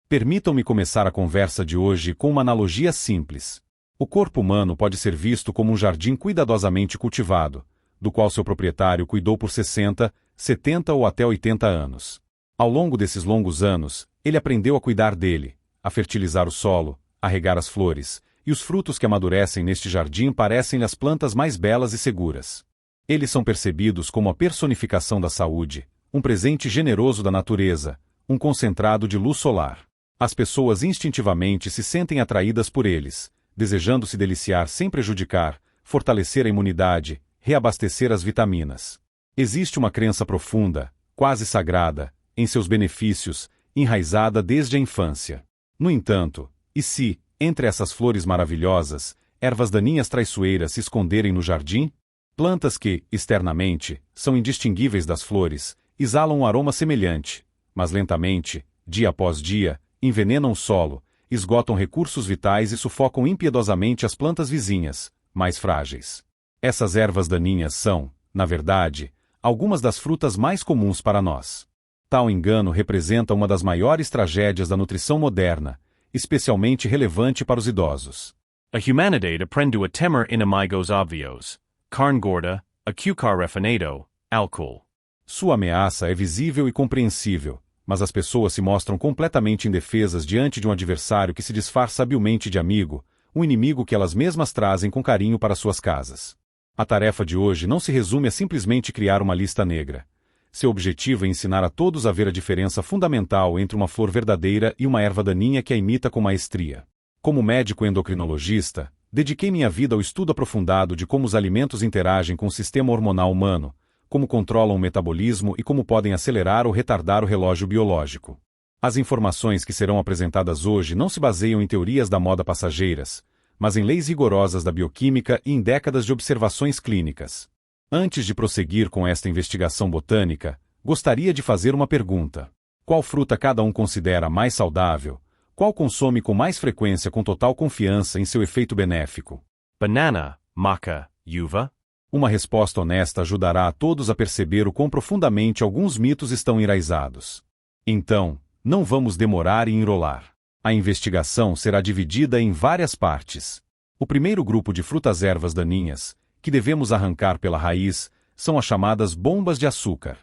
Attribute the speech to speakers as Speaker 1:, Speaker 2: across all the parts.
Speaker 1: Permitam-me começar a conversa de hoje com uma analogia simples. O corpo humano pode ser visto como um jardim cuidadosamente cultivado, do qual seu proprietário cuidou por 60, 70 ou até 80 anos. Ao longo desses longos anos, ele aprendeu a cuidar dele, a fertilizar o solo, a regar as flores, e os frutos que amadurecem neste jardim parecem-lhe as plantas mais belas e seguras. Eles são percebidos como a personificação da saúde, um presente generoso da natureza, um concentrado de luz solar. As pessoas instintivamente se sentem atraídas por eles, desejando se deliciar sem prejudicar, fortalecer a imunidade, reabastecer as vitaminas. Existe uma crença profunda, quase sagrada, em seus benefícios, enraizada desde a infância. No entanto, e se, entre essas flores maravilhosas, ervas daninhas traiçoeiras se esconderem no jardim? Plantas que, externamente, são indistinguíveis das flores, exalam um aroma semelhante, mas lentamente, dia após dia, envenenam o solo, esgotam recursos vitais e sufocam impiedosamente as plantas vizinhas, mais frágeis. Essas ervas daninhas são, na verdade, algumas das frutas mais comuns para nós. Tal engano representa uma das maiores tragédias da nutrição moderna, especialmente relevante para os idosos.
Speaker 2: A humanidade aprende a temer inimigos óbvios, carne gorda, açúcar refinado, álcool.
Speaker 1: Sua ameaça é visível e compreensível, mas as pessoas se mostram completamente indefesas diante de um adversário que se disfarça habilmente de amigo, um inimigo que elas mesmas trazem com carinho para suas casas. A tarefa de hoje não se resume a simplesmente criar uma lista negra. Seu objetivo é ensinar a todos a ver a diferença fundamental entre uma flor verdadeira e uma erva daninha que a imita com maestria. Como médico endocrinologista, dediquei minha vida ao estudo aprofundado de como os alimentos interagem com o sistema hormonal humano, como controlam o metabolismo e como podem acelerar ou retardar o relógio biológico. As informações que serão apresentadas hoje não se baseiam em teorias da moda passageiras, mas em leis rigorosas da bioquímica e em décadas de observações clínicas. Antes de prosseguir com esta investigação botânica, gostaria de fazer uma pergunta. Qual fruta cada um considera mais saudável? Qual consome com mais frequência com total confiança em seu efeito benéfico?
Speaker 2: Banana, maca, uva?
Speaker 1: Uma resposta honesta ajudará a todos a perceber o quão profundamente alguns mitos estão enraizados. Então, não vamos demorar e enrolar. A investigação será dividida em várias partes. O primeiro grupo de frutas-ervas daninhas, que devemos arrancar pela raiz, são as chamadas bombas de açúcar.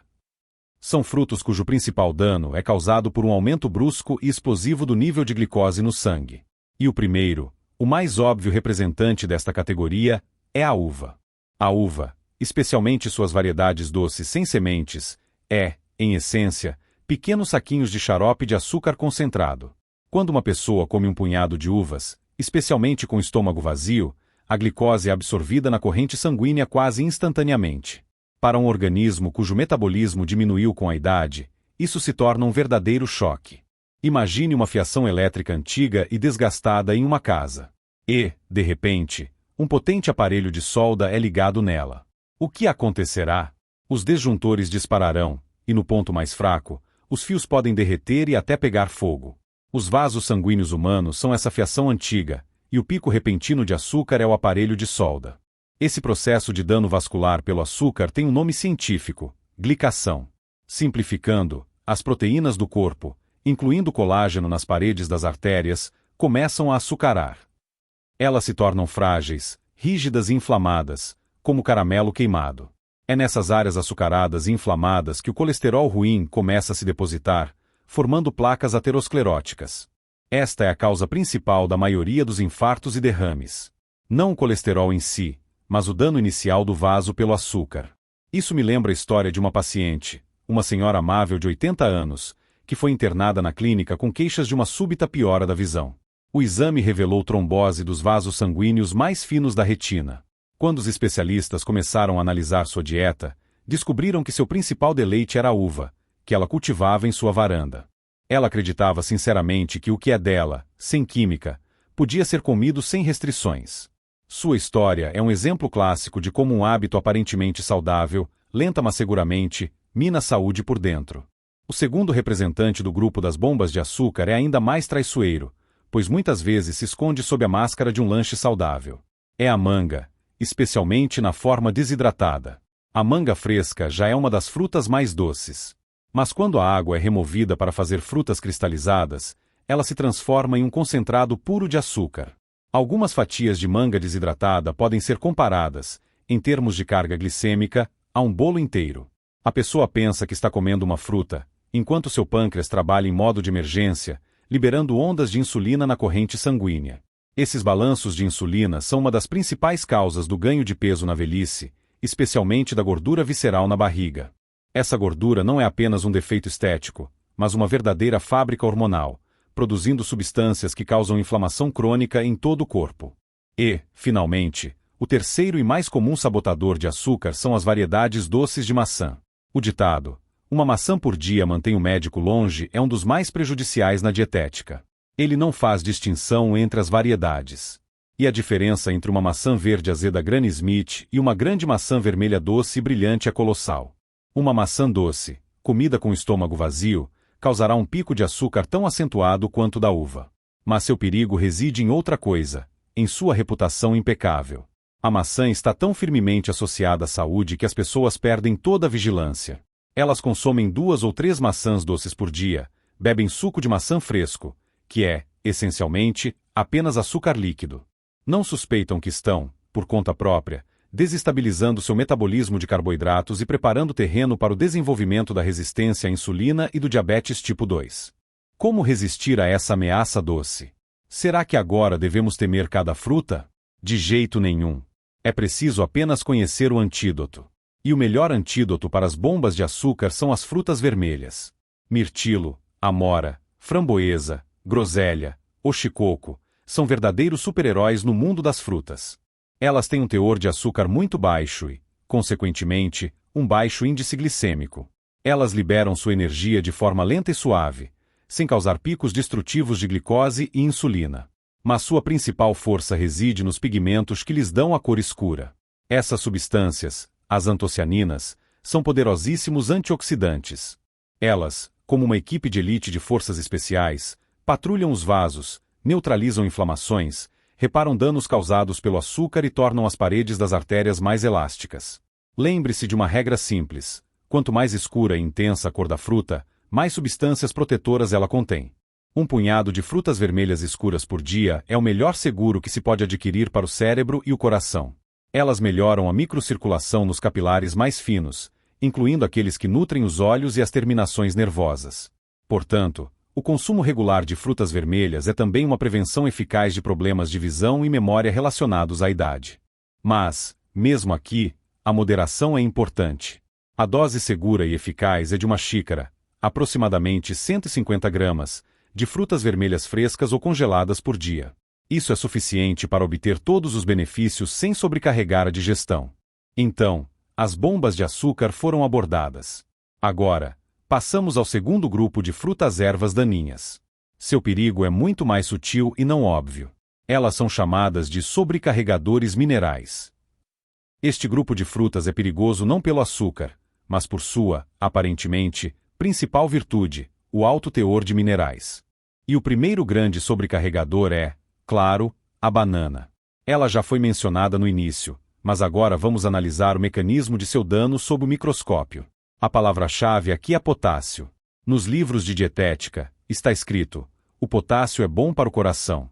Speaker 1: São frutos cujo principal dano é causado por um aumento brusco e explosivo do nível de glicose no sangue. E o primeiro, o mais óbvio representante desta categoria, é a uva. A uva, especialmente suas variedades doces sem sementes, é, em essência, pequenos saquinhos de xarope de açúcar concentrado. Quando uma pessoa come um punhado de uvas, especialmente com o estômago vazio, a glicose é absorvida na corrente sanguínea quase instantaneamente. Para um organismo cujo metabolismo diminuiu com a idade, isso se torna um verdadeiro choque. Imagine uma fiação elétrica antiga e desgastada em uma casa. E, de repente, um potente aparelho de solda é ligado nela. O que acontecerá? Os disjuntores dispararão, e no ponto mais fraco, os fios podem derreter e até pegar fogo. Os vasos sanguíneos humanos são essa fiação antiga, e o pico repentino de açúcar é o aparelho de solda. Esse processo de dano vascular pelo açúcar tem um nome científico: glicação. Simplificando, as proteínas do corpo, incluindo colágeno nas paredes das artérias, começam a açucarar. Elas se tornam frágeis, rígidas e inflamadas, como caramelo queimado. É nessas áreas açucaradas e inflamadas que o colesterol ruim começa a se depositar, formando placas ateroscleróticas. Esta é a causa principal da maioria dos infartos e derrames. Não o colesterol em si, mas o dano inicial do vaso pelo açúcar. Isso me lembra a história de uma paciente, uma senhora amável de 80 anos, que foi internada na clínica com queixas de uma súbita piora da visão. O exame revelou trombose dos vasos sanguíneos mais finos da retina. Quando os especialistas começaram a analisar sua dieta, descobriram que seu principal deleite era a uva, que ela cultivava em sua varanda. Ela acreditava sinceramente que o que é dela, sem química, podia ser comido sem restrições. Sua história é um exemplo clássico de como um hábito aparentemente saudável, lenta mas seguramente, mina a saúde por dentro. O segundo representante do grupo das bombas de açúcar é ainda mais traiçoeiro, pois muitas vezes se esconde sob a máscara de um lanche saudável. É a manga, especialmente na forma desidratada. A manga fresca já é uma das frutas mais doces. Mas quando a água é removida para fazer frutas cristalizadas, ela se transforma em um concentrado puro de açúcar. Algumas fatias de manga desidratada podem ser comparadas, em termos de carga glicêmica, a um bolo inteiro. A pessoa pensa que está comendo uma fruta, enquanto seu pâncreas trabalha em modo de emergência, liberando ondas de insulina na corrente sanguínea. Esses balanços de insulina são uma das principais causas do ganho de peso na velhice, especialmente da gordura visceral na barriga. Essa gordura não é apenas um defeito estético, mas uma verdadeira fábrica hormonal, produzindo substâncias que causam inflamação crônica em todo o corpo. E, finalmente, o terceiro e mais comum sabotador de açúcar são as variedades doces de maçã. O ditado, "uma maçã por dia mantém o médico longe", é um dos mais prejudiciais na dietética. Ele não faz distinção entre as variedades. E a diferença entre uma maçã verde azeda Granny Smith e uma grande maçã vermelha doce e brilhante é colossal. Uma maçã doce, comida com o estômago vazio, causará um pico de açúcar tão acentuado quanto o da uva. Mas seu perigo reside em outra coisa, em sua reputação impecável. A maçã está tão firmemente associada à saúde que as pessoas perdem toda a vigilância. Elas consomem 2 ou 3 maçãs doces por dia, bebem suco de maçã fresco, que é, essencialmente, apenas açúcar líquido. Não suspeitam que estão, por conta própria, desestabilizando seu metabolismo de carboidratos e preparando o terreno para o desenvolvimento da resistência à insulina e do diabetes tipo 2. Como resistir a essa ameaça doce? Será que agora devemos temer cada fruta? De jeito nenhum. É preciso apenas conhecer o antídoto. E o melhor antídoto para as bombas de açúcar são as frutas vermelhas. Mirtilo, amora, framboesa, groselha, oxigcoco, são verdadeiros super-heróis no mundo das frutas. Elas têm um teor de açúcar muito baixo e, consequentemente, um baixo índice glicêmico. Elas liberam sua energia de forma lenta e suave, sem causar picos destrutivos de glicose e insulina. Mas sua principal força reside nos pigmentos que lhes dão a cor escura. Essas substâncias, as antocianinas, são poderosíssimos antioxidantes. Elas, como uma equipe de elite de forças especiais, patrulham os vasos, neutralizam inflamações, reparam danos causados pelo açúcar e tornam as paredes das artérias mais elásticas. Lembre-se de uma regra simples: quanto mais escura e intensa a cor da fruta, mais substâncias protetoras ela contém. Um punhado de frutas vermelhas escuras por dia é o melhor seguro que se pode adquirir para o cérebro e o coração. Elas melhoram a microcirculação nos capilares mais finos, incluindo aqueles que nutrem os olhos e as terminações nervosas. Portanto, o consumo regular de frutas vermelhas é também uma prevenção eficaz de problemas de visão e memória relacionados à idade. Mas, mesmo aqui, a moderação é importante. A dose segura e eficaz é de uma xícara, aproximadamente 150 gramas, de frutas vermelhas frescas ou congeladas por dia. Isso é suficiente para obter todos os benefícios sem sobrecarregar a digestão. Então, as bombas de açúcar foram abordadas. Agora, passamos ao segundo grupo de frutas-ervas daninhas. Seu perigo é muito mais sutil e não óbvio. Elas são chamadas de sobrecarregadores minerais. Este grupo de frutas é perigoso não pelo açúcar, mas por sua, aparentemente, principal virtude, o alto teor de minerais. E o primeiro grande sobrecarregador é, claro, a banana. Ela já foi mencionada no início, mas agora vamos analisar o mecanismo de seu dano sob o microscópio. A palavra-chave aqui é potássio. Nos livros de dietética, está escrito: o potássio é bom para o coração.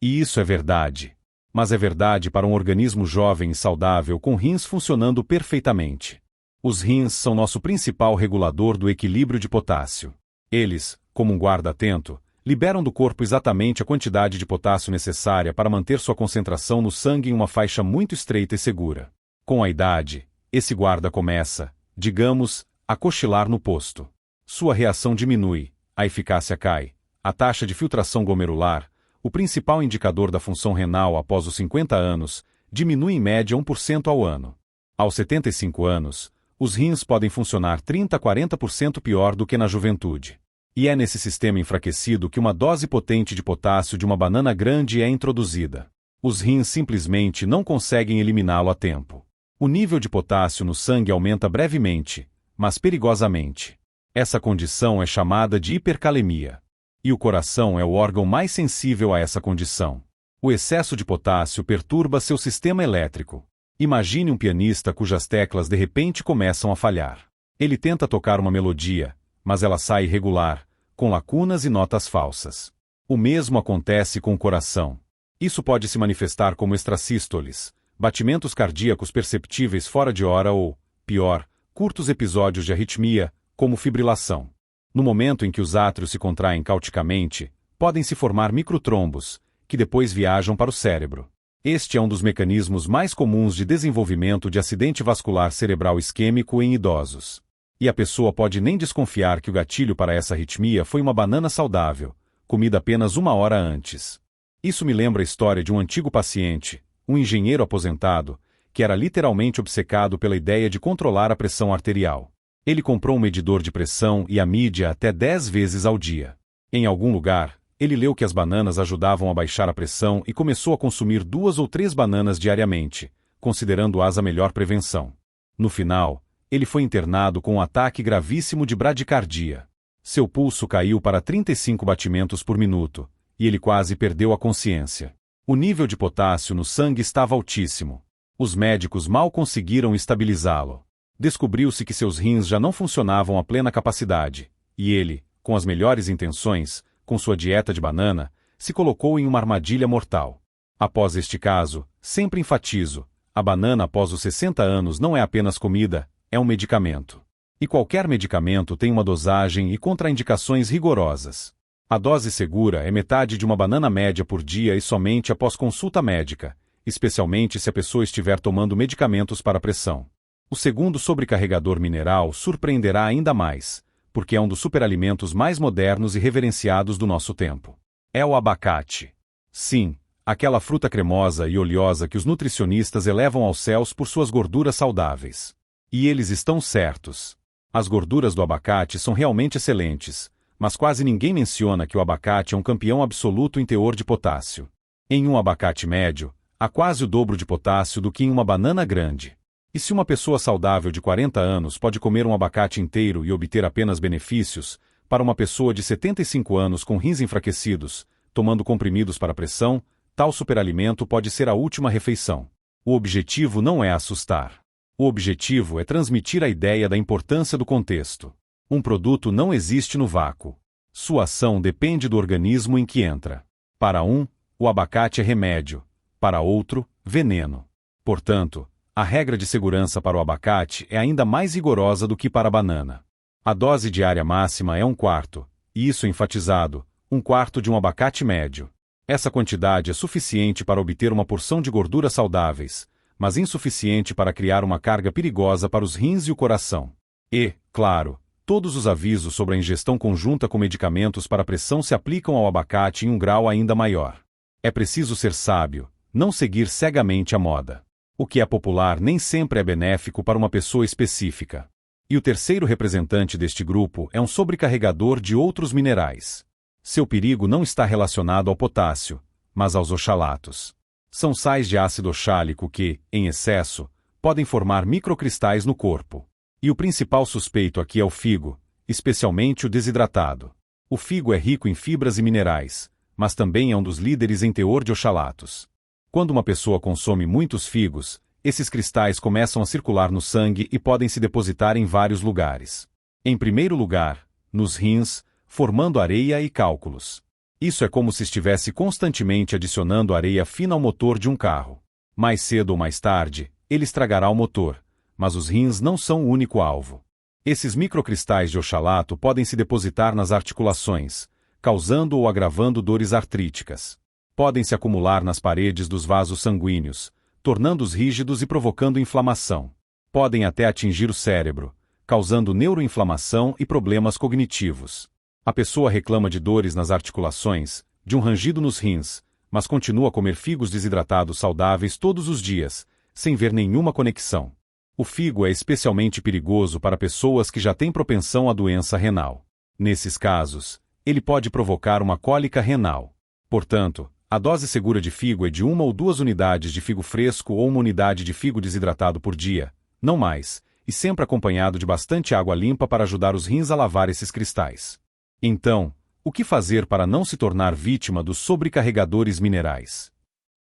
Speaker 1: E isso é verdade. Mas é verdade para um organismo jovem e saudável com rins funcionando perfeitamente. Os rins são nosso principal regulador do equilíbrio de potássio. Eles, como um guarda atento, liberam do corpo exatamente a quantidade de potássio necessária para manter sua concentração no sangue em uma faixa muito estreita e segura. Com a idade, esse guarda começa, digamos, a cochilar no posto. Sua reação diminui, a eficácia cai, a taxa de filtração glomerular, o principal indicador da função renal após os 50 anos, diminui em média 1% ao ano. Aos 75 anos, os rins podem funcionar 30 a 40% pior do que na juventude. E é nesse sistema enfraquecido que uma dose potente de potássio de uma banana grande é introduzida. Os rins simplesmente não conseguem eliminá-lo a tempo. O nível de potássio no sangue aumenta brevemente, mas perigosamente. Essa condição é chamada de hipercalemia. E o coração é o órgão mais sensível a essa condição. O excesso de potássio perturba seu sistema elétrico. Imagine um pianista cujas teclas de repente começam a falhar. Ele tenta tocar uma melodia, mas ela sai irregular, com lacunas e notas falsas. O mesmo acontece com o coração. Isso pode se manifestar como extrasístoles, batimentos cardíacos perceptíveis fora de hora ou, pior, curtos episódios de arritmia, como fibrilação. No momento em que os átrios se contraem cauticamente, podem se formar microtrombos, que depois viajam para o cérebro. Este é um dos mecanismos mais comuns de desenvolvimento de acidente vascular cerebral isquêmico em idosos. E a pessoa pode nem desconfiar que o gatilho para essa arritmia foi uma banana saudável, comida apenas 1 hora antes. Isso me lembra a história de um antigo paciente, um engenheiro aposentado, que era literalmente obcecado pela ideia de controlar a pressão arterial. Ele comprou um medidor de pressão e a mídia até 10 vezes ao dia. Em algum lugar, ele leu que as bananas ajudavam a baixar a pressão e começou a consumir 2 ou 3 bananas diariamente, considerando-as a melhor prevenção. No final, ele foi internado com um ataque gravíssimo de bradicardia. Seu pulso caiu para 35 batimentos por minuto, e ele quase perdeu a consciência. O nível de potássio no sangue estava altíssimo. Os médicos mal conseguiram estabilizá-lo. Descobriu-se que seus rins já não funcionavam a plena capacidade, e ele, com as melhores intenções, com sua dieta de banana, se colocou em uma armadilha mortal. Após este caso, sempre enfatizo, a banana após os 60 anos não é apenas comida, é um medicamento. E qualquer medicamento tem uma dosagem e contraindicações rigorosas. A dose segura é metade de uma banana média por dia e somente após consulta médica, especialmente se a pessoa estiver tomando medicamentos para pressão. O segundo sobrecarregador mineral surpreenderá ainda mais, porque é um dos superalimentos mais modernos e reverenciados do nosso tempo. É o abacate. Sim, aquela fruta cremosa e oleosa que os nutricionistas elevam aos céus por suas gorduras saudáveis. E eles estão certos. As gorduras do abacate são realmente excelentes, mas quase ninguém menciona que o abacate é um campeão absoluto em teor de potássio. Em um abacate médio, há quase o dobro de potássio do que em uma banana grande. E se uma pessoa saudável de 40 anos pode comer um abacate inteiro e obter apenas benefícios, para uma pessoa de 75 anos com rins enfraquecidos, tomando comprimidos para pressão, tal superalimento pode ser a última refeição. O objetivo não é assustar. O objetivo é transmitir a ideia da importância do contexto. Um produto não existe no vácuo. Sua ação depende do organismo em que entra. Para um, o abacate é remédio. Para outro, veneno. Portanto, a regra de segurança para o abacate é ainda mais rigorosa do que para a banana. A dose diária máxima é 1/4, e isso enfatizado, 1/4 de um abacate médio. Essa quantidade é suficiente para obter uma porção de gorduras saudáveis, mas insuficiente para criar uma carga perigosa para os rins e o coração. E, claro, todos os avisos sobre a ingestão conjunta com medicamentos para pressão se aplicam ao abacate em um grau ainda maior. É preciso ser sábio, não seguir cegamente a moda. O que é popular nem sempre é benéfico para uma pessoa específica. E o terceiro representante deste grupo é um sobrecarregador de outros minerais. Seu perigo não está relacionado ao potássio, mas aos oxalatos. São sais de ácido oxálico que, em excesso, podem formar microcristais no corpo. E o principal suspeito aqui é o figo, especialmente o desidratado. O figo é rico em fibras e minerais, mas também é um dos líderes em teor de oxalatos. Quando uma pessoa consome muitos figos, esses cristais começam a circular no sangue e podem se depositar em vários lugares. Em primeiro lugar, nos rins, formando areia e cálculos. Isso é como se estivesse constantemente adicionando areia fina ao motor de um carro. Mais cedo ou mais tarde, ele estragará o motor, mas os rins não são o único alvo. Esses microcristais de oxalato podem se depositar nas articulações, causando ou agravando dores artríticas. Podem se acumular nas paredes dos vasos sanguíneos, tornando-os rígidos e provocando inflamação. Podem até atingir o cérebro, causando neuroinflamação e problemas cognitivos. A pessoa reclama de dores nas articulações, de um rangido nos rins, mas continua a comer figos desidratados saudáveis todos os dias, sem ver nenhuma conexão. O figo é especialmente perigoso para pessoas que já têm propensão à doença renal. Nesses casos, ele pode provocar uma cólica renal. Portanto, a dose segura de figo é de 1 ou 2 unidades de figo fresco ou 1 unidade de figo desidratado por dia, não mais, e sempre acompanhado de bastante água limpa para ajudar os rins a lavar esses cristais. Então, o que fazer para não se tornar vítima dos sobrecarregadores minerais?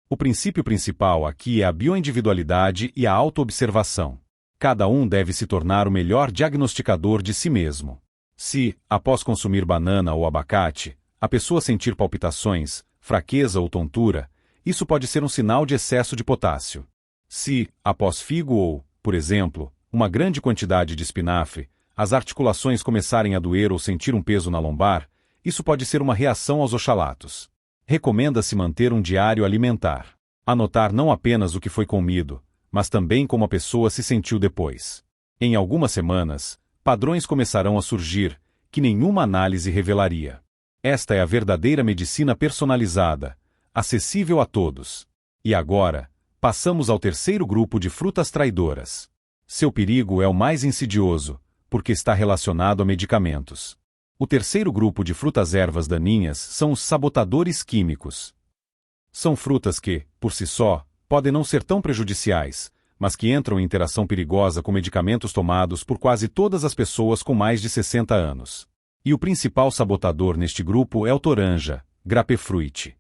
Speaker 1: O princípio principal aqui é a bioindividualidade e a autoobservação. Cada um deve se tornar o melhor diagnosticador de si mesmo. Se, após consumir banana ou abacate, a pessoa sentir palpitações, fraqueza ou tontura, isso pode ser um sinal de excesso de potássio. Se, após figo ou, por exemplo, uma grande quantidade de espinafre, as articulações começarem a doer ou sentir um peso na lombar, isso pode ser uma reação aos oxalatos. Recomenda-se manter um diário alimentar. Anotar não apenas o que foi comido, mas também como a pessoa se sentiu depois. Em algumas semanas, padrões começarão a surgir, que nenhuma análise revelaria. Esta é a verdadeira medicina personalizada, acessível a todos. E agora, passamos ao terceiro grupo de frutas traidoras. Seu perigo é o mais insidioso, porque está relacionado a medicamentos. O terceiro grupo de frutas-ervas daninhas são os sabotadores químicos. São frutas que, por si só, podem não ser tão prejudiciais, mas que entram em interação perigosa com medicamentos tomados por quase todas as pessoas com mais de 60 anos. E o principal sabotador neste grupo é o toranja, grapefruit.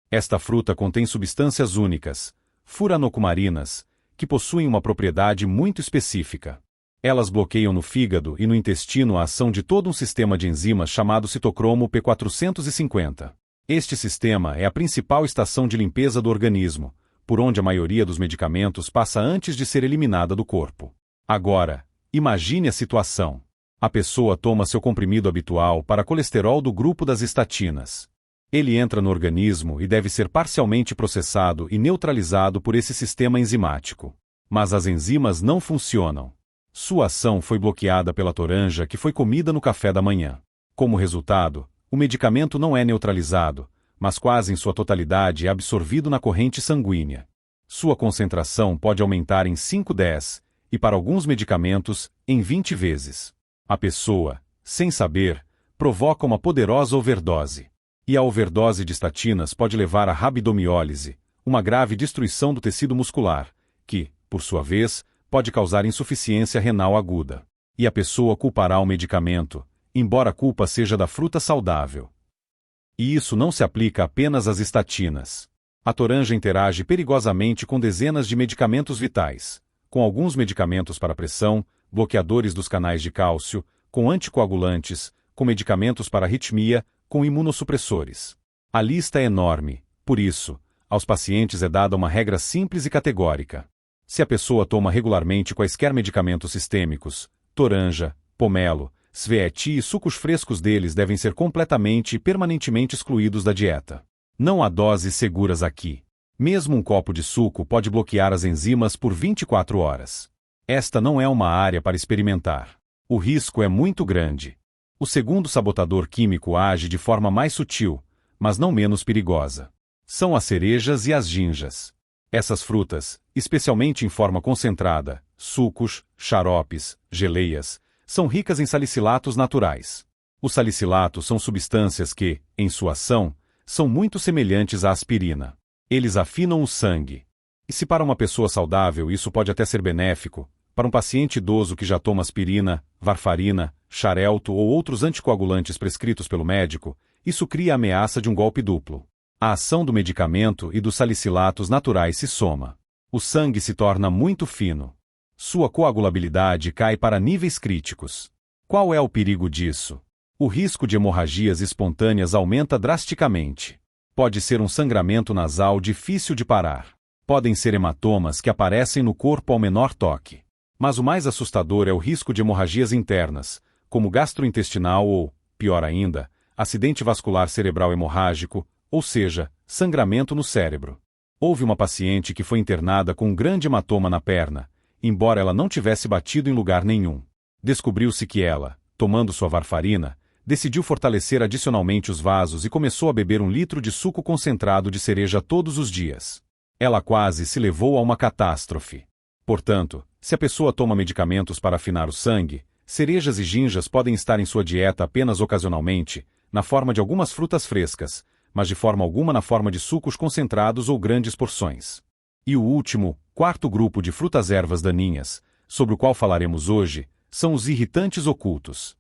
Speaker 1: Esta fruta contém substâncias únicas, furanocumarinas, que possuem uma propriedade muito específica. Elas bloqueiam no fígado e no intestino a ação de todo um sistema de enzimas chamado citocromo P450. Este sistema é a principal estação de limpeza do organismo, por onde a maioria dos medicamentos passa antes de ser eliminada do corpo. Agora, imagine a situação. A pessoa toma seu comprimido habitual para colesterol do grupo das estatinas. Ele entra no organismo e deve ser parcialmente processado e neutralizado por esse sistema enzimático. Mas as enzimas não funcionam. Sua ação foi bloqueada pela toranja que foi comida no café da manhã. Como resultado, o medicamento não é neutralizado, mas quase em sua totalidade é absorvido na corrente sanguínea. Sua concentração pode aumentar em 5-10, e para alguns medicamentos, em 20 vezes. A pessoa, sem saber, provoca uma poderosa overdose. E a overdose de estatinas pode levar à rabdomiólise, uma grave destruição do tecido muscular, que, por sua vez, pode causar insuficiência renal aguda. E a pessoa culpará o medicamento, embora a culpa seja da fruta saudável. E isso não se aplica apenas às estatinas. A toranja interage perigosamente com dezenas de medicamentos vitais, com alguns medicamentos para pressão, bloqueadores dos canais de cálcio, com anticoagulantes, com medicamentos para arritmia, com imunossupressores. A lista é enorme, por isso, aos pacientes é dada uma regra simples e categórica. Se a pessoa toma regularmente quaisquer medicamentos sistêmicos, toranja, pomelo, sveeti e sucos frescos deles devem ser completamente e permanentemente excluídos da dieta. Não há doses seguras aqui. Mesmo um copo de suco pode bloquear as enzimas por 24 horas. Esta não é uma área para experimentar. O risco é muito grande. O segundo sabotador químico age de forma mais sutil, mas não menos perigosa. São as cerejas e as ginjas. Essas frutas, especialmente em forma concentrada, sucos, xaropes, geleias, são ricas em salicilatos naturais. Os salicilatos são substâncias que, em sua ação, são muito semelhantes à aspirina. Eles afinam o sangue. E se para uma pessoa saudável isso pode até ser benéfico, para um paciente idoso que já toma aspirina, varfarina, xarelto ou outros anticoagulantes prescritos pelo médico, isso cria a ameaça de um golpe duplo. A ação do medicamento e dos salicilatos naturais se soma. O sangue se torna muito fino. Sua coagulabilidade cai para níveis críticos. Qual é o perigo disso? O risco de hemorragias espontâneas aumenta drasticamente. Pode ser um sangramento nasal difícil de parar. Podem ser hematomas que aparecem no corpo ao menor toque. Mas o mais assustador é o risco de hemorragias internas, como gastrointestinal ou, pior ainda, acidente vascular cerebral hemorrágico, ou seja, sangramento no cérebro. Houve uma paciente que foi internada com um grande hematoma na perna, embora ela não tivesse batido em lugar nenhum. Descobriu-se que ela, tomando sua varfarina, decidiu fortalecer adicionalmente os vasos e começou a beber 1 litro de suco concentrado de cereja todos os dias. Ela quase se levou a uma catástrofe. Portanto, se a pessoa toma medicamentos para afinar o sangue, cerejas e ginjas podem estar em sua dieta apenas ocasionalmente, na forma de algumas frutas frescas, mas de forma alguma na forma de sucos concentrados ou grandes porções. E o último, quarto grupo de frutas-ervas daninhas, sobre o qual falaremos hoje, são os irritantes ocultos.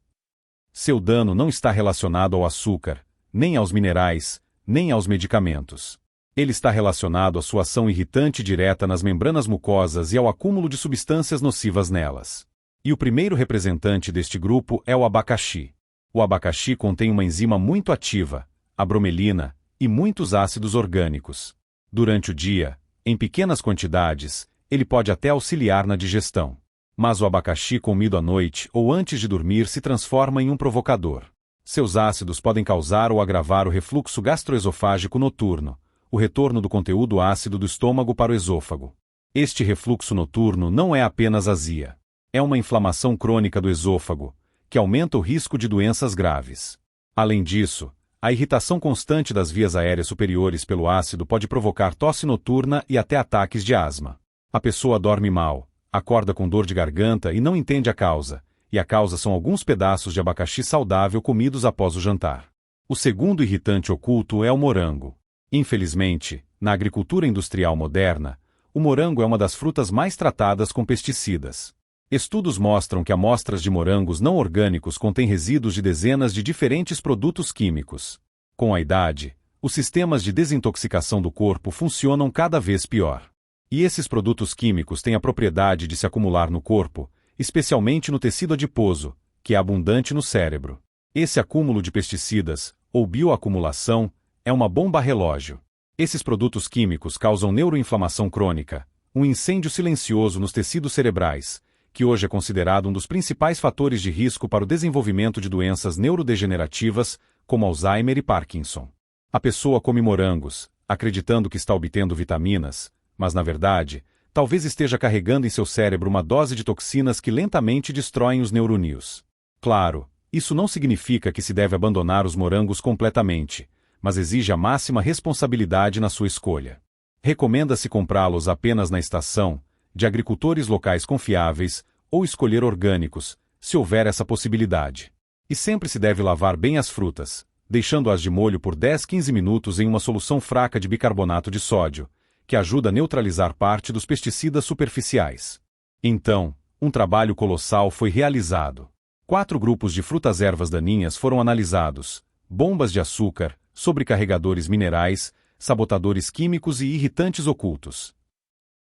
Speaker 1: Seu dano não está relacionado ao açúcar, nem aos minerais, nem aos medicamentos. Ele está relacionado à sua ação irritante direta nas membranas mucosas e ao acúmulo de substâncias nocivas nelas. E o primeiro representante deste grupo é o abacaxi. O abacaxi contém uma enzima muito ativa, a bromelina, e muitos ácidos orgânicos. Durante o dia, em pequenas quantidades, ele pode até auxiliar na digestão. Mas o abacaxi comido à noite ou antes de dormir se transforma em um provocador. Seus ácidos podem causar ou agravar o refluxo gastroesofágico noturno, o retorno do conteúdo ácido do estômago para o esôfago. Este refluxo noturno não é apenas azia. É uma inflamação crônica do esôfago, que aumenta o risco de doenças graves. Além disso, a irritação constante das vias aéreas superiores pelo ácido pode provocar tosse noturna e até ataques de asma. A pessoa dorme mal, acorda com dor de garganta e não entende a causa, e a causa são alguns pedaços de abacaxi saudável comidos após o jantar. O segundo irritante oculto é o morango. Infelizmente, na agricultura industrial moderna, o morango é uma das frutas mais tratadas com pesticidas. Estudos mostram que amostras de morangos não orgânicos contêm resíduos de dezenas de diferentes produtos químicos. Com a idade, os sistemas de desintoxicação do corpo funcionam cada vez pior. E esses produtos químicos têm a propriedade de se acumular no corpo, especialmente no tecido adiposo, que é abundante no cérebro. Esse acúmulo de pesticidas, ou bioacumulação, é uma bomba relógio. Esses produtos químicos causam neuroinflamação crônica, um incêndio silencioso nos tecidos cerebrais, que hoje é considerado um dos principais fatores de risco para o desenvolvimento de doenças neurodegenerativas, como Alzheimer e Parkinson. A pessoa come morangos, acreditando que está obtendo vitaminas, mas na verdade, talvez esteja carregando em seu cérebro uma dose de toxinas que lentamente destroem os neurônios. Claro, isso não significa que se deve abandonar os morangos completamente, mas exige a máxima responsabilidade na sua escolha. Recomenda-se comprá-los apenas na estação, de agricultores locais confiáveis, ou escolher orgânicos, se houver essa possibilidade. E sempre se deve lavar bem as frutas, deixando-as de molho por 10-15 minutos em uma solução fraca de bicarbonato de sódio, que ajuda a neutralizar parte dos pesticidas superficiais. Então, um trabalho colossal foi realizado. 4 grupos de frutas-ervas daninhas foram analisados: bombas de açúcar, sobrecarregadores minerais, sabotadores químicos e irritantes ocultos.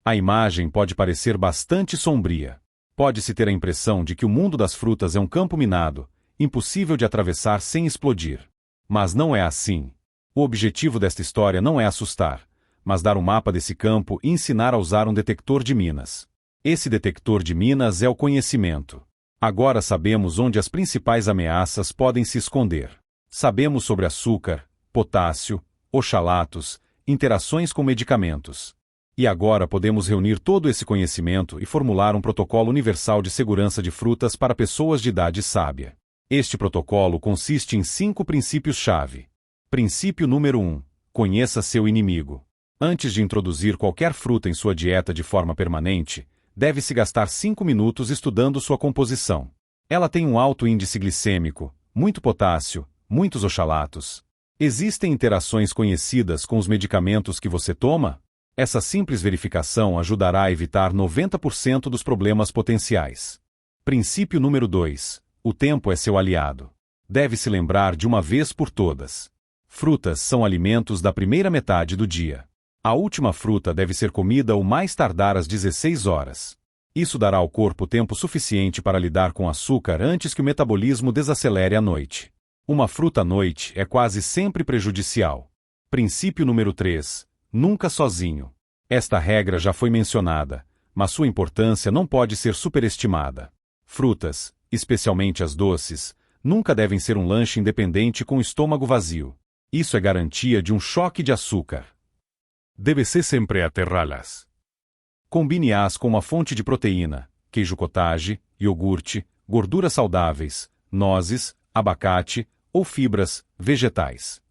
Speaker 1: A imagem pode parecer bastante sombria. Pode-se ter a impressão de que o mundo das frutas é um campo minado, impossível de atravessar sem explodir. Mas não é assim. O objetivo desta história não é assustar, mas dar um mapa desse campo e ensinar a usar um detector de minas. Esse detector de minas é o conhecimento. Agora sabemos onde as principais ameaças podem se esconder. Sabemos sobre açúcar, potássio, oxalatos, interações com medicamentos. E agora podemos reunir todo esse conhecimento e formular um protocolo universal de segurança de frutas para pessoas de idade sábia. Este protocolo consiste em 5 princípios-chave. Princípio número 1. Conheça seu inimigo. Antes de introduzir qualquer fruta em sua dieta de forma permanente, deve-se gastar 5 minutos estudando sua composição. Ela tem um alto índice glicêmico, muito potássio, muitos oxalatos. Existem interações conhecidas com os medicamentos que você toma? Essa simples verificação ajudará a evitar 90% dos problemas potenciais. Princípio número 2. O tempo é seu aliado. Deve-se lembrar de uma vez por todas. Frutas são alimentos da primeira metade do dia. A última fruta deve ser comida o mais tardar às 16 horas. Isso dará ao corpo tempo suficiente para lidar com açúcar antes que o metabolismo desacelere à noite. Uma fruta à noite é quase sempre prejudicial. Princípio número 3. Nunca sozinho. Esta regra já foi mencionada, mas sua importância não pode ser superestimada. Frutas, especialmente as doces, nunca devem ser um lanche independente com o estômago vazio. Isso é garantia de um choque de açúcar. Deve-se sempre aterrá-las. Combine-as com uma fonte de proteína, queijo cottage, iogurte, gorduras saudáveis, nozes, abacate ou fibras vegetais.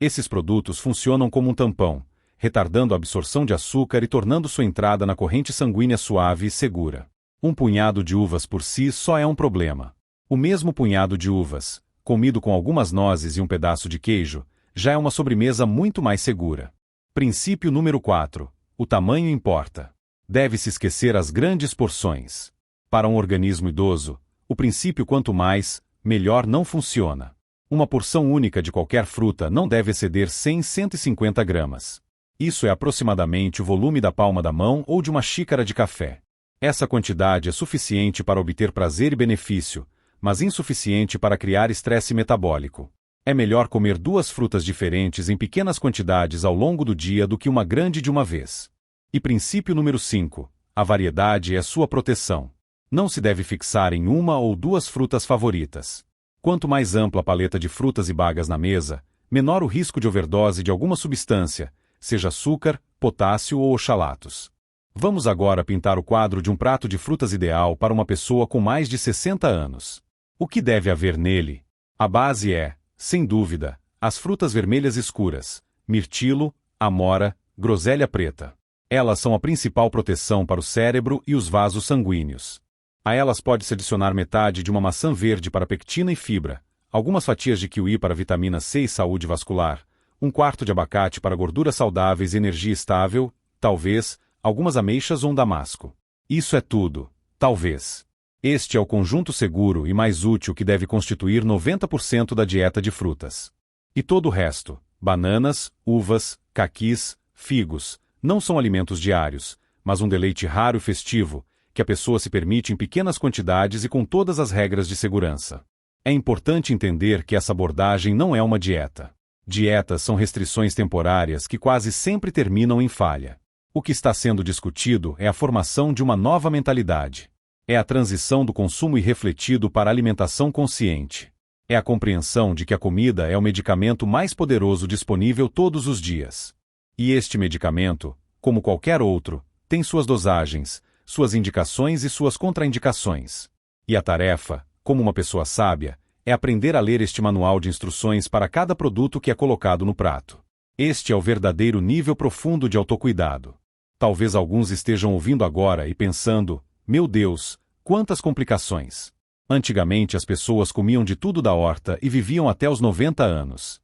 Speaker 1: Esses produtos funcionam como um tampão, retardando a absorção de açúcar e tornando sua entrada na corrente sanguínea suave e segura. Um punhado de uvas por si só é um problema. O mesmo punhado de uvas, comido com algumas nozes e um pedaço de queijo, já é uma sobremesa muito mais segura. Princípio número 4. O tamanho importa. Deve-se esquecer as grandes porções. Para um organismo idoso, o princípio quanto mais, melhor não funciona. Uma porção única de qualquer fruta não deve exceder 100-150 gramas. Isso é aproximadamente o volume da palma da mão ou de uma xícara de café. Essa quantidade é suficiente para obter prazer e benefício, mas insuficiente para criar estresse metabólico. É melhor comer 2 frutas diferentes em pequenas quantidades ao longo do dia do que uma grande de uma vez. E princípio número 5. A variedade é sua proteção. Não se deve fixar em 1 ou 2 frutas favoritas. Quanto mais ampla a paleta de frutas e bagas na mesa, menor o risco de overdose de alguma substância, seja açúcar, potássio ou oxalatos. Vamos agora pintar o quadro de um prato de frutas ideal para uma pessoa com mais de 60 anos. O que deve haver nele? A base é, sem dúvida, as frutas vermelhas escuras, mirtilo, amora, groselha preta. Elas são a principal proteção para o cérebro e os vasos sanguíneos. A elas pode-se adicionar metade de uma maçã verde para pectina e fibra, algumas fatias de kiwi para vitamina C e saúde vascular, 1/4 de abacate para gorduras saudáveis e energia estável, talvez, algumas ameixas ou um damasco. Isso é tudo, talvez. Este é o conjunto seguro e mais útil que deve constituir 90% da dieta de frutas. E todo o resto, bananas, uvas, caquis, figos, não são alimentos diários, mas um deleite raro e festivo, que a pessoa se permite em pequenas quantidades e com todas as regras de segurança. É importante entender que essa abordagem não é uma dieta. Dietas são restrições temporárias que quase sempre terminam em falha. O que está sendo discutido é a formação de uma nova mentalidade. É a transição do consumo irrefletido para a alimentação consciente. É a compreensão de que a comida é o medicamento mais poderoso disponível todos os dias. E este medicamento, como qualquer outro, tem suas dosagens, suas indicações e suas contraindicações. E a tarefa, como uma pessoa sábia, é aprender a ler este manual de instruções para cada produto que é colocado no prato. Este é o verdadeiro nível profundo de autocuidado. Talvez alguns estejam ouvindo agora e pensando, meu Deus, quantas complicações! Antigamente as pessoas comiam de tudo da horta e viviam até os 90 anos.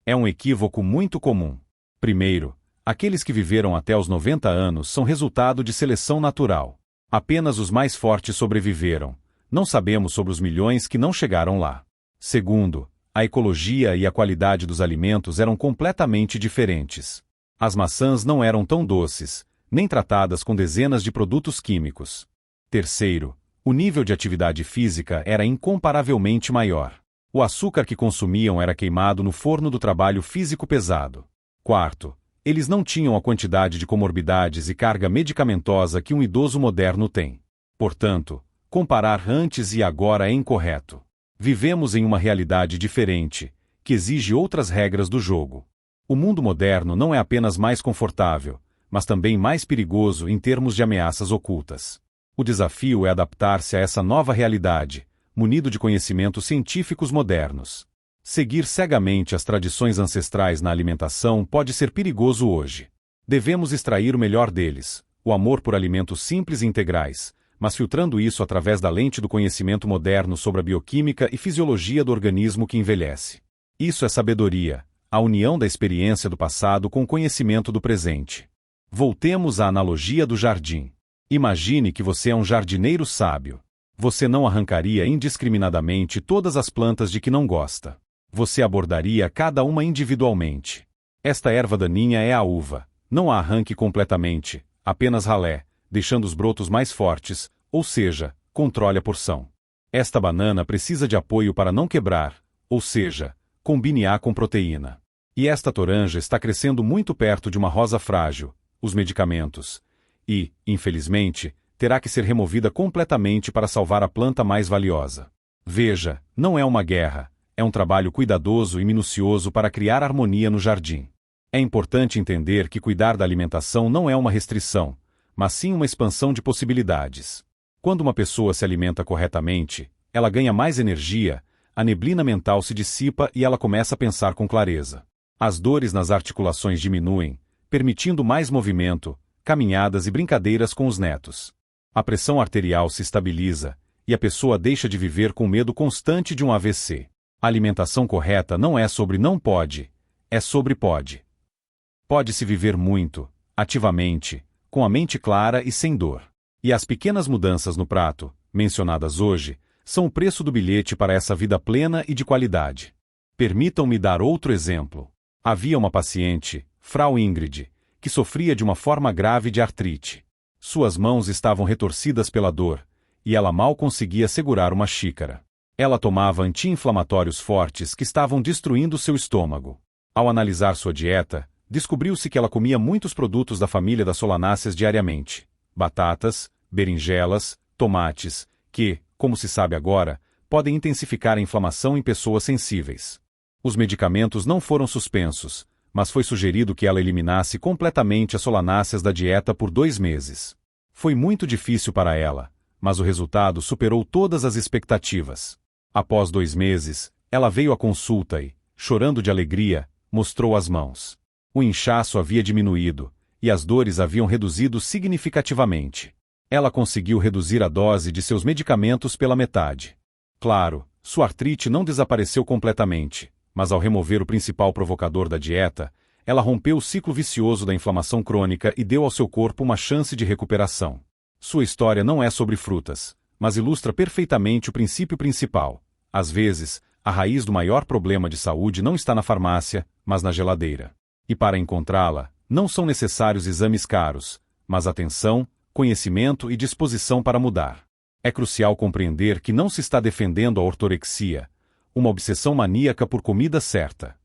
Speaker 1: É um equívoco muito comum. Primeiro, aqueles que viveram até os 90 anos são resultado de seleção natural. Apenas os mais fortes sobreviveram. Não sabemos sobre os milhões que não chegaram lá. Segundo, a ecologia e a qualidade dos alimentos eram completamente diferentes. As maçãs não eram tão doces, nem tratadas com dezenas de produtos químicos. Terceiro, o nível de atividade física era incomparavelmente maior. O açúcar que consumiam era queimado no forno do trabalho físico pesado. Quarto, eles não tinham a quantidade de comorbidades e carga medicamentosa que um idoso moderno tem. Portanto, comparar antes e agora é incorreto. Vivemos em uma realidade diferente, que exige outras regras do jogo. O mundo moderno não é apenas mais confortável, mas também mais perigoso em termos de ameaças ocultas. O desafio é adaptar-se a essa nova realidade, munido de conhecimentos científicos modernos. Seguir cegamente as tradições ancestrais na alimentação pode ser perigoso hoje. Devemos extrair o melhor deles, o amor por alimentos simples e integrais, mas filtrando isso através da lente do conhecimento moderno sobre a bioquímica e fisiologia do organismo que envelhece. Isso é sabedoria, a união da experiência do passado com o conhecimento do presente. Voltemos à analogia do jardim. Imagine que você é um jardineiro sábio. Você não arrancaria indiscriminadamente todas as plantas de que não gosta. Você abordaria cada uma individualmente. Esta erva daninha é a uva. Não a arranque completamente, apenas ralé, deixando os brotos mais fortes, ou seja, controle a porção. Esta banana precisa de apoio para não quebrar, ou seja, combine-a com proteína. E esta toranja está crescendo muito perto de uma rosa frágil, os medicamentos. E, infelizmente, terá que ser removida completamente para salvar a planta mais valiosa. Veja, não é uma guerra. É um trabalho cuidadoso e minucioso para criar harmonia no jardim. É importante entender que cuidar da alimentação não é uma restrição, mas sim uma expansão de possibilidades. Quando uma pessoa se alimenta corretamente, ela ganha mais energia, a neblina mental se dissipa e ela começa a pensar com clareza. As dores nas articulações diminuem, permitindo mais movimento, caminhadas e brincadeiras com os netos. A pressão arterial se estabiliza, e a pessoa deixa de viver com medo constante de um AVC. A alimentação correta não é sobre não pode, é sobre pode. Pode-se viver muito, ativamente, com a mente clara e sem dor. E as pequenas mudanças no prato, mencionadas hoje, são o preço do bilhete para essa vida plena e de qualidade. Permitam-me dar outro exemplo. Havia uma paciente, Frau Ingrid, que sofria de uma forma grave de artrite. Suas mãos estavam retorcidas pela dor, e ela mal conseguia segurar uma xícara. Ela tomava anti-inflamatórios fortes que estavam destruindo seu estômago. Ao analisar sua dieta, descobriu-se que ela comia muitos produtos da família das solanáceas diariamente: batatas, berinjelas, tomates, que, como se sabe agora, podem intensificar a inflamação em pessoas sensíveis. Os medicamentos não foram suspensos, mas foi sugerido que ela eliminasse completamente as solanáceas da dieta por 2 meses. Foi muito difícil para ela, mas o resultado superou todas as expectativas. Após 2 meses, ela veio à consulta e, chorando de alegria, mostrou as mãos. O inchaço havia diminuído, e as dores haviam reduzido significativamente. Ela conseguiu reduzir a dose de seus medicamentos pela metade. Claro, sua artrite não desapareceu completamente, mas ao remover o principal provocador da dieta, ela rompeu o ciclo vicioso da inflamação crônica e deu ao seu corpo uma chance de recuperação. Sua história não é sobre frutas, mas ilustra perfeitamente o princípio principal. Às vezes, a raiz do maior problema de saúde não está na farmácia, mas na geladeira. E para encontrá-la, não são necessários exames caros, mas atenção, conhecimento e disposição para mudar. É crucial compreender que não se está defendendo a ortorexia, uma obsessão maníaca por comida certa.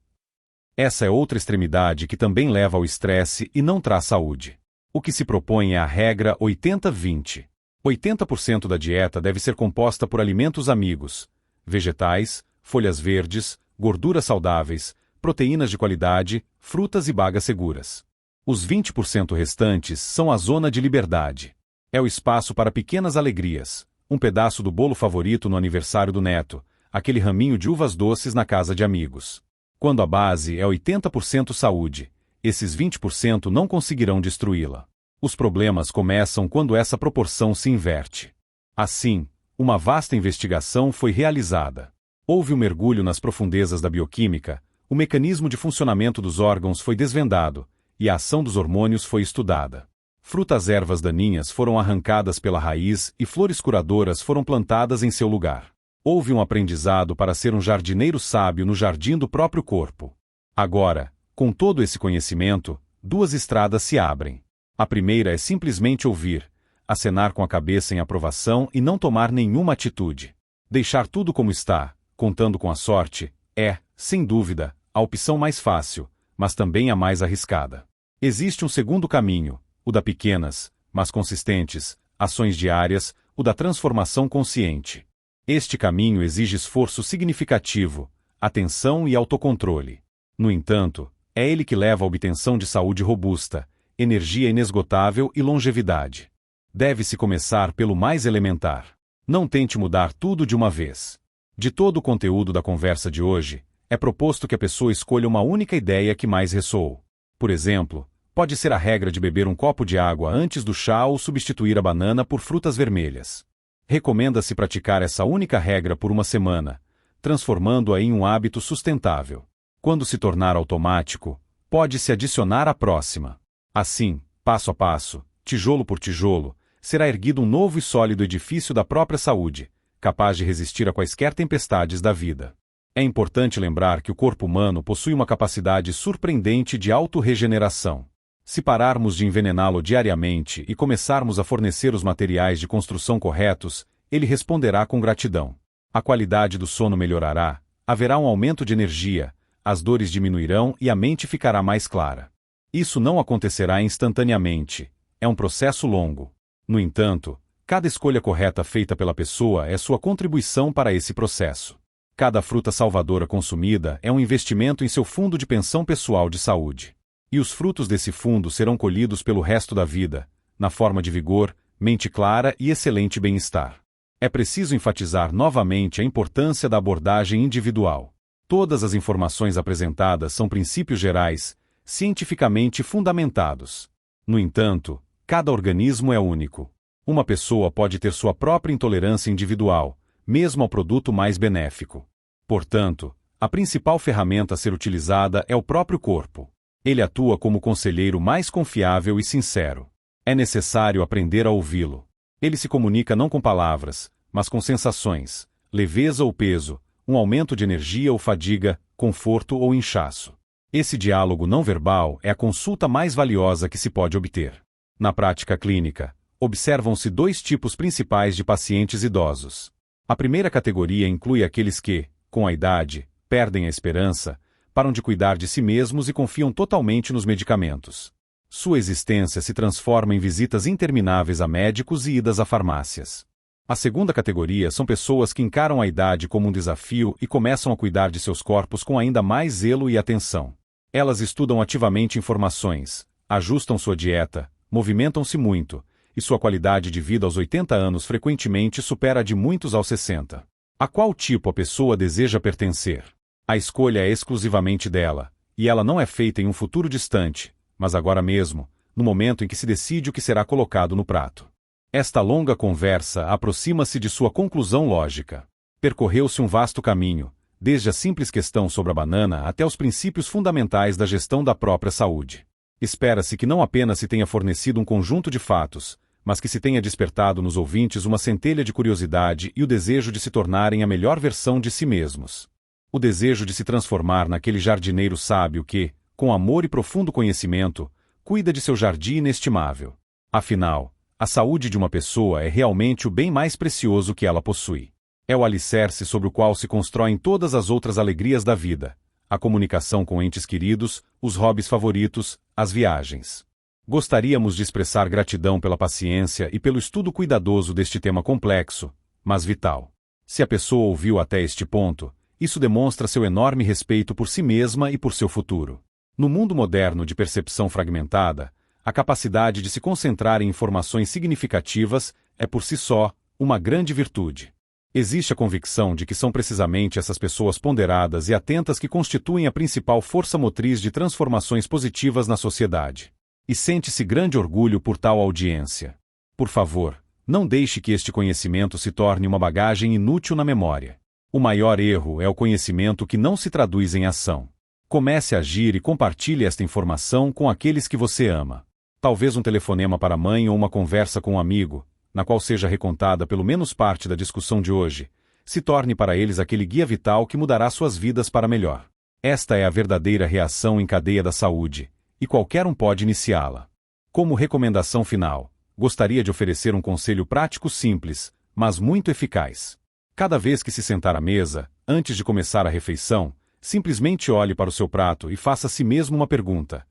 Speaker 1: Essa é outra extremidade que também leva ao estresse e não traz saúde. O que se propõe é a regra 80-20. 80% da dieta deve ser composta por alimentos amigos, vegetais, folhas verdes, gorduras saudáveis, proteínas de qualidade, frutas e bagas seguras. Os 20% restantes são a zona de liberdade. É o espaço para pequenas alegrias, um pedaço do bolo favorito no aniversário do neto, aquele raminho de uvas doces na casa de amigos. Quando a base é 80% saúde, esses 20% não conseguirão destruí-la. Os problemas começam quando essa proporção se inverte. Assim, uma vasta investigação foi realizada. Houve um mergulho nas profundezas da bioquímica, o mecanismo de funcionamento dos órgãos foi desvendado, e a ação dos hormônios foi estudada. Frutas ervas daninhas foram arrancadas pela raiz e flores curadoras foram plantadas em seu lugar. Houve um aprendizado para ser um jardineiro sábio no jardim do próprio corpo. Agora, com todo esse conhecimento, 2 estradas se abrem. A primeira é simplesmente ouvir, acenar com a cabeça em aprovação e não tomar nenhuma atitude. Deixar tudo como está, contando com a sorte, é, sem dúvida, a opção mais fácil, mas também a mais arriscada. Existe um segundo caminho, o da pequenas, mas consistentes, ações diárias, o da transformação consciente. Este caminho exige esforço significativo, atenção e autocontrole. No entanto, é ele que leva à obtenção de saúde robusta, energia inesgotável e longevidade. Deve-se começar pelo mais elementar. Não tente mudar tudo de uma vez. De todo o conteúdo da conversa de hoje, é proposto que a pessoa escolha uma única ideia que mais ressoou. Por exemplo, pode ser a regra de beber um copo de água antes do chá ou substituir a banana por frutas vermelhas. Recomenda-se praticar essa única regra por uma semana, transformando-a em um hábito sustentável. Quando se tornar automático, pode-se adicionar a próxima. Assim, passo a passo, tijolo por tijolo, será erguido um novo e sólido edifício da própria saúde, capaz de resistir a quaisquer tempestades da vida. É importante lembrar que o corpo humano possui uma capacidade surpreendente de autorregeneração. Se pararmos de envenená-lo diariamente e começarmos a fornecer os materiais de construção corretos, ele responderá com gratidão. A qualidade do sono melhorará, haverá um aumento de energia, as dores diminuirão e a mente ficará mais clara. Isso não acontecerá instantaneamente, é um processo longo. No entanto, cada escolha correta feita pela pessoa é sua contribuição para esse processo. Cada fruta salvadora consumida é um investimento em seu fundo de pensão pessoal de saúde. E os frutos desse fundo serão colhidos pelo resto da vida, na forma de vigor, mente clara e excelente bem-estar. É preciso enfatizar novamente a importância da abordagem individual. Todas as informações apresentadas são princípios gerais, cientificamente fundamentados. No entanto, cada organismo é único. Uma pessoa pode ter sua própria intolerância individual, mesmo ao produto mais benéfico. Portanto, a principal ferramenta a ser utilizada é o próprio corpo. Ele atua como o conselheiro mais confiável e sincero. É necessário aprender a ouvi-lo. Ele se comunica não com palavras, mas com sensações, leveza ou peso, um aumento de energia ou fadiga, conforto ou inchaço. Esse diálogo não verbal é a consulta mais valiosa que se pode obter. Na prática clínica, Observam-se dois tipos principais de pacientes idosos. A primeira categoria inclui aqueles que, com a idade, perdem a esperança, param de cuidar de si mesmos e confiam totalmente nos medicamentos. Sua existência se transforma em visitas intermináveis a médicos e idas a farmácias. A segunda categoria são pessoas que encaram a idade como um desafio e começam a cuidar de seus corpos com ainda mais zelo e atenção. Elas estudam ativamente informações, ajustam sua dieta, movimentam-se muito, e sua qualidade de vida aos 80 anos frequentemente supera a de muitos aos 60. A qual tipo a pessoa deseja pertencer? A escolha é exclusivamente dela, e ela não é feita em um futuro distante, mas agora mesmo, no momento em que se decide o que será colocado no prato. Esta longa conversa aproxima-se de sua conclusão lógica. Percorreu-se um vasto caminho, desde a simples questão sobre a banana até os princípios fundamentais da gestão da própria saúde. Espera-se que não apenas se tenha fornecido um conjunto de fatos, mas que se tenha despertado nos ouvintes uma centelha de curiosidade e o desejo de se tornarem a melhor versão de si mesmos. O desejo de se transformar naquele jardineiro sábio que, com amor e profundo conhecimento, cuida de seu jardim inestimável. Afinal, a saúde de uma pessoa é realmente o bem mais precioso que ela possui. É o alicerce sobre o qual se constroem todas as outras alegrias da vida: a comunicação com entes queridos, os hobbies favoritos, as viagens. Gostaríamos de expressar gratidão pela paciência e pelo estudo cuidadoso deste tema complexo, mas vital. Se a pessoa ouviu até este ponto, isso demonstra seu enorme respeito por si mesma e por seu futuro. No mundo moderno de percepção fragmentada, a capacidade de se concentrar em informações significativas é por si só uma grande virtude. Existe a convicção de que são precisamente essas pessoas ponderadas e atentas que constituem a principal força motriz de transformações positivas na sociedade. E sente-se grande orgulho por tal audiência. Por favor, não deixe que este conhecimento se torne uma bagagem inútil na memória. O maior erro é o conhecimento que não se traduz em ação. Comece a agir e compartilhe esta informação com aqueles que você ama. Talvez um telefonema para a mãe ou uma conversa com um amigo, na qual seja recontada pelo menos parte da discussão de hoje, se torne para eles aquele guia vital que mudará suas vidas para melhor. Esta é a verdadeira reação em cadeia da saúde, e qualquer um pode iniciá-la. Como recomendação final, gostaria de oferecer um conselho prático simples, mas muito eficaz. Cada vez que se sentar à mesa, antes de começar a refeição, simplesmente olhe para o seu prato e faça a si mesmo uma pergunta: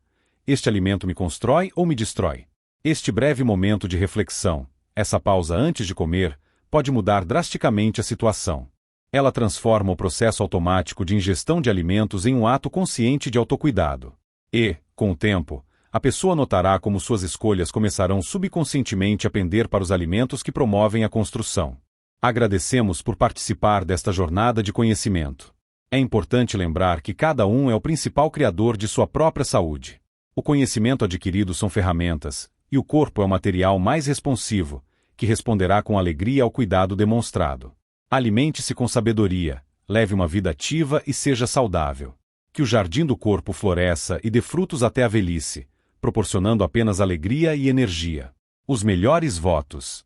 Speaker 1: este alimento me constrói ou me destrói? Este breve momento de reflexão, essa pausa antes de comer, pode mudar drasticamente a situação. Ela transforma o processo automático de ingestão de alimentos em um ato consciente de autocuidado. E, com o tempo, a pessoa notará como suas escolhas começarão subconscientemente a pender para os alimentos que promovem a construção. Agradecemos por participar desta jornada de conhecimento. É importante lembrar que cada um é o principal criador de sua própria saúde. O conhecimento adquirido são ferramentas, e o corpo é o material mais responsivo, que responderá com alegria ao cuidado demonstrado. Alimente-se com sabedoria, leve uma vida ativa e seja saudável. Que o jardim do corpo floresça e dê frutos até a velhice, proporcionando apenas alegria e energia. Os melhores votos.